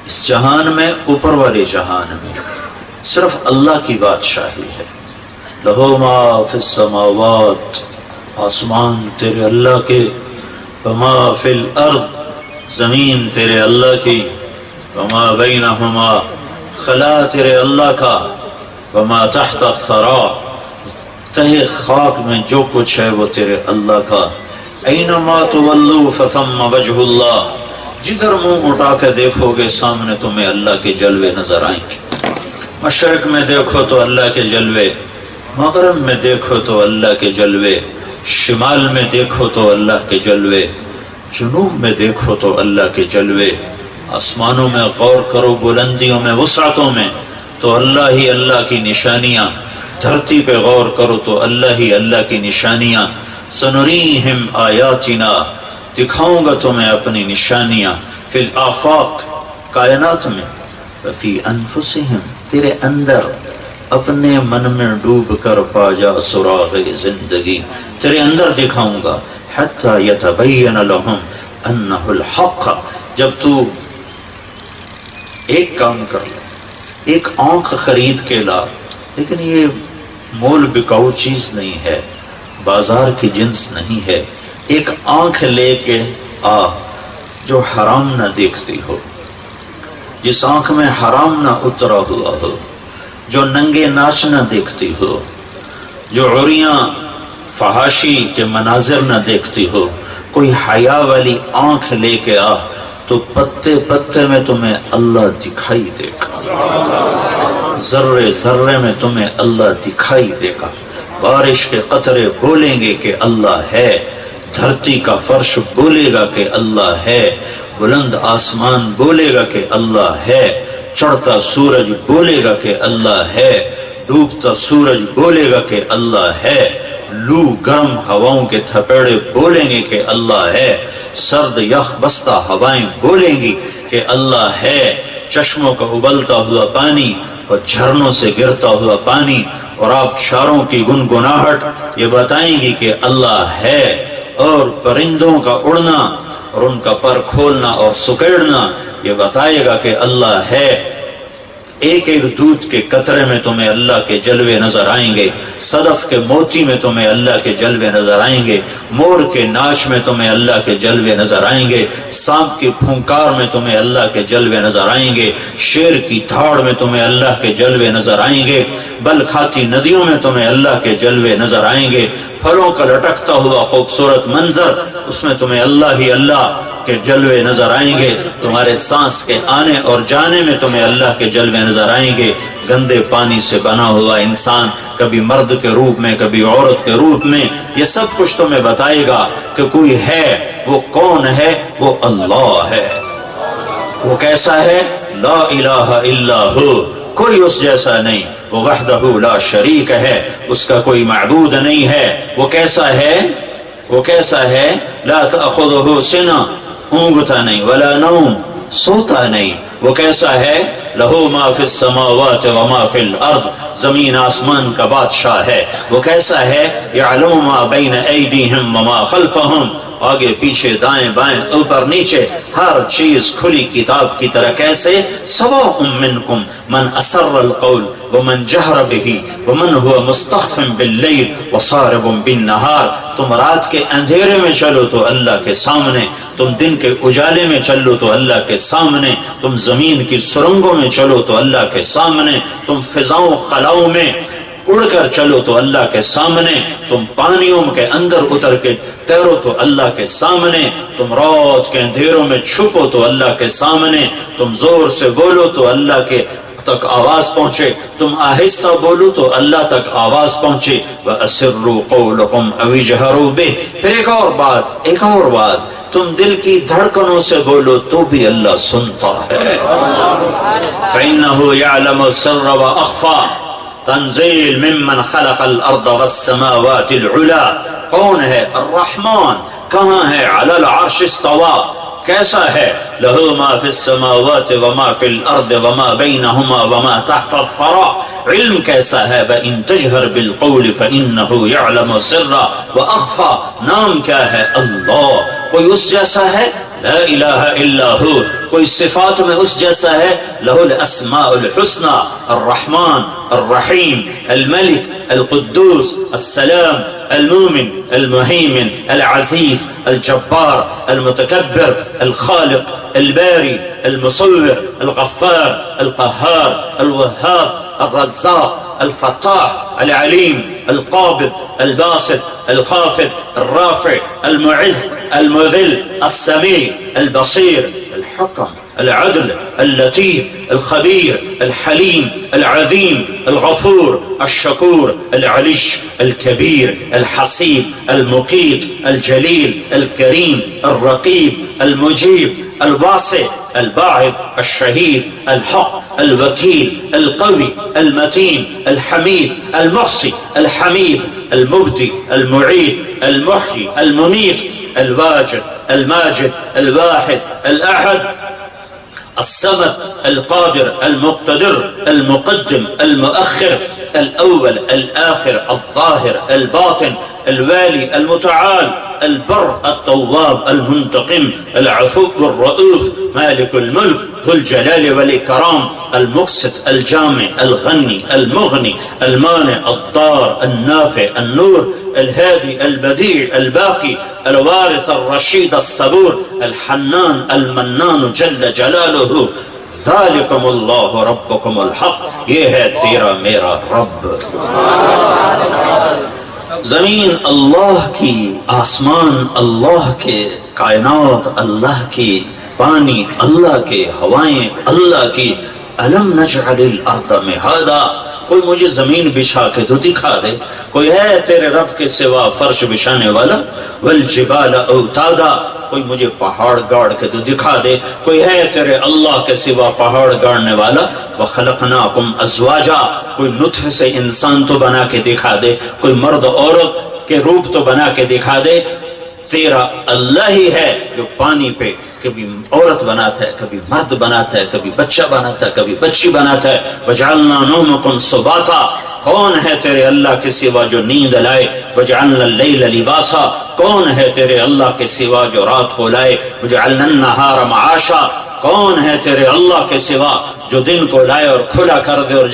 اس جہان میں، اوپر والے جہان میں صرف اللہ کی بادشاہی ہے۔ لہو ما فی السماوات، آسمان تیرے اللہ کے، وما فی الارض، زمین تیرے اللہ کی، وما بینہما، خلا تیرے اللہ کا، وما تحت الثری، تہ خاک میں جو کچھ ہے وہ تیرے اللہ کا۔ اینما تولوا فثم وجہ اللہ، جدھر منہ اٹھا کے دیکھو گے سامنے تمہیں اللہ کے جلوے نظر آئیں گے۔ مشرق میں دیکھو تو اللہ کے جلوے، مغرب میں دیکھو تو اللہ کے جلوے، شمال میں دیکھو تو اللہ کے جلوے، جنوب میں دیکھو تو اللہ کے جلوے۔ آسمانوں میں غور کرو، بلندیوں میں، وسعتوں میں تو اللہ ہی اللہ کی نشانیاں، دھرتی پہ غور کرو تو اللہ ہی اللہ کی نشانیاں۔ سنریہم آیاتنا، دکھاؤں گا تمہیں اپنی نشانیاں، فی الآفاق، کائنات میں، فی انفسہم، تیرے اندر، اپنے من میں ڈوب کر پا جا سراغ زندگی، تیرے اندر دکھاؤں گا۔ حتی یتبین لہم انہ الحق، جب تو ایک کام کر لے، ایک آنکھ خرید کے لا، لیکن یہ مول بکاؤ چیز نہیں ہے، بازار کی جنس نہیں ہے، ایک آنکھ لے کے آ جو حرام نہ دیکھتی ہو، جس آنکھ میں حرام نہ اترا ہوا ہو، جو ننگے ناچ نہ دیکھتی ہو، جو عریاں فحاشی کے مناظر نہ دیکھتی ہو، کوئی حیا والی آنکھ لے کے آ تو پتے پتے میں تمہیں اللہ دکھائی دے گا، ذرے ذرے میں تمہیں اللہ دکھائی دے گا۔ بارش کے قطرے بولیں گے کہ اللہ ہے، دھرتی کا فرش بولے گا کہ اللہ ہے، بلند آسمان بولے گا کہ اللہ ہے، چڑھتا سورج بولے گا کہ اللہ ہے، ڈوبتا سورج بولے گا کہ اللہ ہے، لو گرم ہواؤں کے تھپیڑے بولیں گے کہ اللہ ہے، سرد یخ بستہ ہوائیں بولیں گی کہ اللہ ہے، چشموں کا ابلتا ہوا پانی اور جھرنوں سے گرتا ہوا پانی اور آبشاروں کی گنگناہٹ یہ بتائیں گی کہ اللہ ہے، اور پرندوں کا اڑنا اور ان کا پر کھولنا اور سکیڑنا یہ بتائے گا کہ اللہ ہے۔ ایک ایک دودھ کے قطرے میں تمہیں اللہ کے جلوے نظر آئیں گے، صدف کے موتی میں تمہیں اللہ کے جلوے نظر آئیں گے، مور کے ناچ میں تمہیں اللہ کے جلوے نظر آئیں گے، سانپ کی پھونکار میں تمہیں اللہ کے جلوے نظر آئیں گے، شیر کی دھاڑ میں تمہیں اللہ کے جلوے نظر آئیں گے، بل کھاتی ندیوں میں تمہیں اللہ کے جلوے نظر آئیں گے، پھلوں کا لٹکتا ہوا خوبصورت منظر اس میں تمہیں اللہ ہی اللہ کے جلوے نظر آئیں گے، تمہارے سانس کے آنے اور جانے میں تمہیں اللہ کے جلوے نظر آئیں گے۔ گندے پانی سے بنا ہوا انسان کبھی مرد کے روپ میں کبھی عورت کے روپ میں، یہ سب کچھ تمہیں بتائے گا کہ کوئی ہے، وہ کون ہے؟ وہ اللہ ہے۔ وہ کیسا ہے؟ لا الہ الا ہو، کوئی اس جیسا نہیں، وہ وحدہ لا شریک ہے، اس کا کوئی معبود نہیں ہے۔ وہ کیسا ہے؟ وہ کیسا ہے؟ لا تأخذہ سنہ، اونگتا نہیں، ولا نوم، سوتا نہیں۔ وہ کیسا ہے؟ لہو ما فی السماوات وما فی الارض، زمین آسمان کا بادشاہ ہے۔ وہ کیسا ہے؟ یعلم ما بین ایدیہم وما خلفہم، آگے پیچھے دائیں بائیں اوپر نیچے ہر چیز کھلی کتاب کی طرح۔ کیسے؟ سواء منکم من اسر القول ومن جہر بہ ومن هو مستخف باللیل وصارب بالنہار۔ تم رات کے اندھیرے میں چلو تو اللہ کے سامنے، تم دن کے اجالے میں چلو تو اللہ کے سامنے، تم زمین کی سرنگوں میں چلو تو اللہ کے سامنے، تم فضاؤں خلاؤں میں اڑ کر چلو تو اللہ کے سامنے، تم پانیوں کے اندر اتر کے تیرو تو اللہ کے سامنے، تم رات کے اندھیروں میں چھپو تو اللہ کے سامنے، تم زور سے بولو تو اللہ کے تک آواز پہنچے، تم آہستہ بولو تو اللہ تک آواز پہنچے۔ وَأَسِرُّوا قَوْلَكُمْ أَوْ اجْهَرُوا بِهِ۔ پھر ایک اور بات، تم دل کی دھڑکنوں سے بولو تو بھی اللہ سنتا ہے۔ فَإِنَّهُ يَعْلَمُ السِّرَّ وَأَخْفَى، تنزیل ممن خلق الارض والسماوات العلا۔ کون ہے؟ الرحمن۔ کہاں ہے؟ علی العرش استوى۔ کیسا ہے؟ لہو ما فی السماوات وما فی الارض وما بینہما وما تحت الثری۔ علم کیسا ہے؟ وَإِن تَجْهَرْ بِالْقَوْلِ فَإِنَّهُ يَعْلَمُ السِّرَّ وَأَخْفَى۔ نام کیا ہے؟ اللہ۔ کوئی اس جیسا ہے؟ لا الہ الا ہو. کوئی صفات میں اس جیسا ہے؟ لہ الاسماء الحسنى، الرحمن الرحیم الملک القدوس السلام المؤمن المهيمن العزيز الجبار المتكبر الخالق الباري المصور الغفار القهار الوهاب الرزاق الفتاح العليم القابض الباسط الخافض الرافع المعز المذل السميع البصير الحكم العدل اللطيف الخبير الحليم العظيم الغفور الشكور العليش الكبير الحسيب المقيت الجليل الكريم الرقيب المجيب الواسع الباعث الشهيد الحق الوكيل القوي المتين الحميد المحصي الحميد المبدي المعيد المحيي المميت الواجد الماجد الواحد الأحد الصمد القادر المقتدر المقدم المؤخر الأول الآخر الظاهر الباطن الوالي المتعال البر التواب المنتقم العفو الرؤوف مالك الملك ذو الجلال والإكرام المقسط الجامع الغني المغني المانع الضار النافع النور الهادي البديع الباقي الوارث الرشيد الصبور الحنان المنان جل جلاله. ذالکم اللہ ربکم الحق، یہ ہے تیرا میرا رب. زمین اللہ کی، آسمان اللہ کے، کائنات اللہ کی، پانی اللہ کے، ہوائیں اللہ کی. الم نجعل الارض مہادا، کوئی مجھے زمین بچھا کے تو دکھا دے. کوئی ہے تیرے رب کے سوا فرش بچھانے والا؟ والجبال اوتادا، کوئی مجھے پہاڑ گاڑ کے تو دکھا دے. کوئی ہے تیرے اللہ کے سوا پہاڑ گاڑنے والا؟ وخلقناکم ازواجا، کوئی نطفے سے انسان تو بنا کے دکھا دے. کوئی مرد عورت کے روپ تو بنا کے دکھا دے. تیرا اللہ ہی ہے جو پانی پہ کبھی عورت بناتا ہے، کبھی مرد بناتا ہے، کبھی بچہ بناتا ہے، کبھی بچی بناتا ہے. وجعلنا نومکم سباتا، کون ہے تیرے اللہ کے سوا جو نیند لائے؟ وجعلنا اللیل لباسا، کون ہے تیرے اللہ کے سوا جو رات کو لائے؟ وجعلنا النہار معاشا، کون ہے تیرے اللہ کے سوا جو دن کو لائے اور کھلا کر دے اور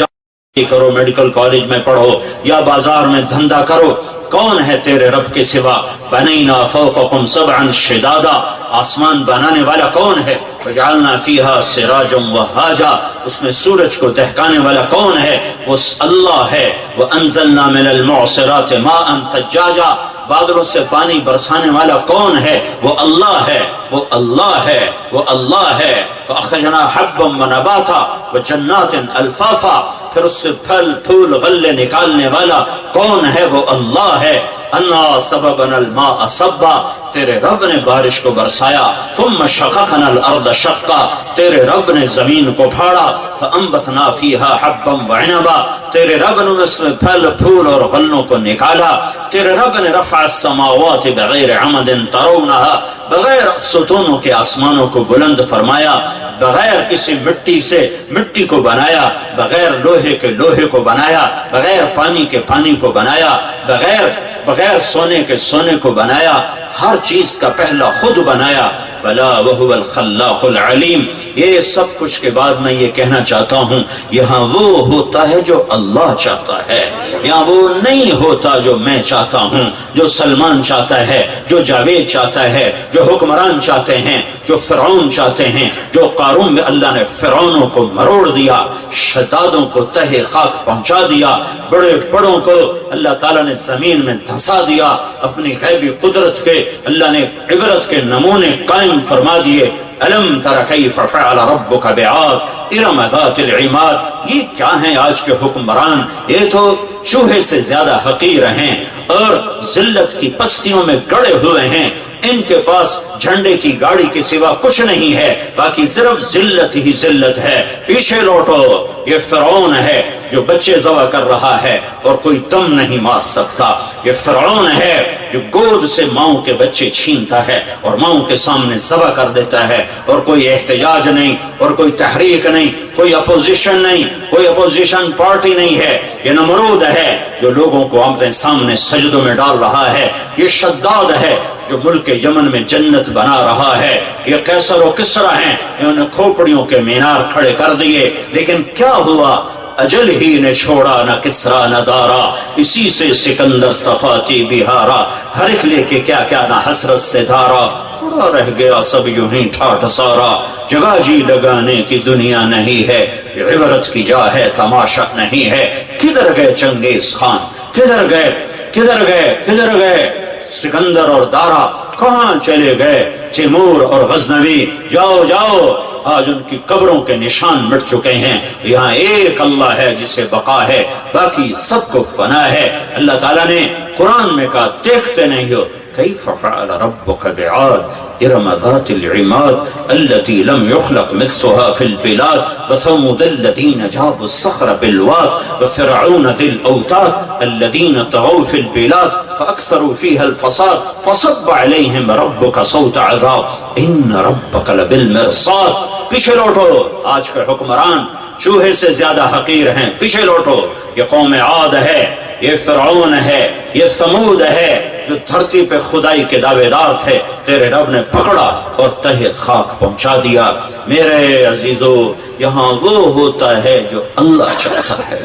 کرو میڈیکل کالج میں پڑھو یا بازار میں دھندا کرو؟ کون ہے تیرے رب کے سوا؟ بنینا فوقکم سبعا شدادا، آسمان بنانے والا کون ہے؟ وجعلنا فیہا سراجا وہاجا، اس میں سورج کو دہکانے والا کون ہے؟ وہ اللہ ہے. وانزلنا من المعصرات ماء ثجاجا، بادلوں سے پانی برسانے والا کون ہے؟ وہ اللہ ہے، وہ اللہ ہے، وہ اللہ ہے. فاخرجنا حبا ونباتا وجنات الفافا، پھر اس سے پھل پھول غلے نکالنے والا کون ہے؟ وہ اللہ ہے. انا سببنا الماء صبا، تیرے رب نے بارش کو برسایا. ثم شققنا الارض شقا، تیرے رب نے زمین کو پھاڑا. فانبتنا فیہا حبا وعنبا، تیرے رب نے اس میں پھل پھول اور غلوں کو نکالا. تیرے رب نے رفع السماوات بغیر عمد ترونہا، بغیر ستونوں کے آسمانوں کو بلند فرمایا. بغیر کسی مٹی سے مٹی کو بنایا، بغیر لوہے کے لوہے کو بنایا، بغیر پانی کے پانی کو بنایا، بغیر سونے کے سونے کو بنایا. ہر چیز کا پہلا خود بنایا. بلا وہو الخلاق العلیم. یہ سب کچھ کے بعد میں یہ کہنا چاہتا ہوں، یہاں وہ ہوتا ہے جو اللہ چاہتا ہے، یہاں وہ نہیں ہوتا جو میں چاہتا ہوں، جو سلمان چاہتا ہے، جو جاوید چاہتا ہے، جو حکمران چاہتے ہیں، جو فرعون چاہتے ہیں. جو قارون میں اللہ نے فرعونوں کو مروڑ دیا، شدادوں کو تہ خاک پہنچا دیا، بڑے بڑوں کو اللہ تعالیٰ نے زمین میں دھسا دیا. اپنی غیبی قدرت کے اللہ نے عبرت کے نمونے قائم فرما دیے. الم تر کیف فعل ربک بعاد ارم ذات العماد. یہ کیا ہیں آج کے حکمران؟ یہ تو چوہے سے زیادہ حقیر ہیں اور ذلت کی پستیوں میں گڑے ہوئے ہیں. ان کے پاس جھنڈے کی گاڑی کے سوا کچھ نہیں ہے، باقی صرف ذلت ہی ذلت ہے. پیچھے لوٹو، یہ فرعون ہے جو بچے ذبح کر رہا ہے اور کوئی دم نہیں مار سکتا. یہ فرعون ہے جو گود سے ماؤں کے بچے چھینتا ہے اور ماؤں کے سامنے ذبح کر دیتا ہے، اور کوئی احتجاج نہیں، اور کوئی تحریک نہیں، کوئی اپوزیشن نہیں، کوئی اپوزیشن پارٹی نہیں ہے۔ یہ نمرود ہے جو لوگوں کو اپنے سامنے سجدوں میں ڈال رہا ہے۔ یہ شداد ہے جو ملک یمن میں جنت بنا رہا ہے۔ یہ قیصر و کسریٰ ہیں، انہوں نے کھوپڑیوں کے مینار کھڑے کر دیے، لیکن کیا ہوا؟ اجل ہی نے چھوڑا نہ کسریٰ نہ دارا، اسی سے سکندر صفاتی بہارا، ہر ایک لے کے کیا کیا نہ حسرت سے دھارا، پورا رہ گیا سب یوں ہی ٹھاٹھ سارا، جگہ جی لگانے کی دنیا نہیں ہے، یہ عبرت کی جا ہے تماشا نہیں ہے۔ کدھر گئے چنگیز خان، کدھر گئے، کدھر گئے، کدھر گئے سکندر اور دارا، کہاں چلے گئے تیمور اور غزنوی؟ جاؤ جاؤ، آج ان کی قبروں کے نشان مٹ چکے ہیں۔ یہاں ایک اللہ ہے جسے بقا ہے، باقی سب کو فنا ہے۔ اللہ تعالیٰ نے قرآن میں کہا دیکھتے نہیں ہو کیف فعل ربک بعاد ارم ذات العماد التي لم يخلق مثلها في البلاد وثمود الذين جابوا الصخر بالواد وفرعون ذي الاوتاد الذين طغوا في البلاد فاكثروا فيها الفساد فصب عليهم ربك صوت عذاب ان ربك لبالمرصاد۔ پیچھے لوٹو، آج کے حکمران چوہے سے زیادہ حقیر ہیں، پیچھے لوٹو۔ یہ قوم عاد ہے، یہ فرعون ہے، یہ ثمود ہے جو دھرتی پہ خدائی کے دعوے دار تھے، تیرے رب نے پکڑا اور تہہ خاک پہنچا دیا۔ میرے عزیزو، یہاں وہ ہوتا ہے جو اللہ چاہتا ہے۔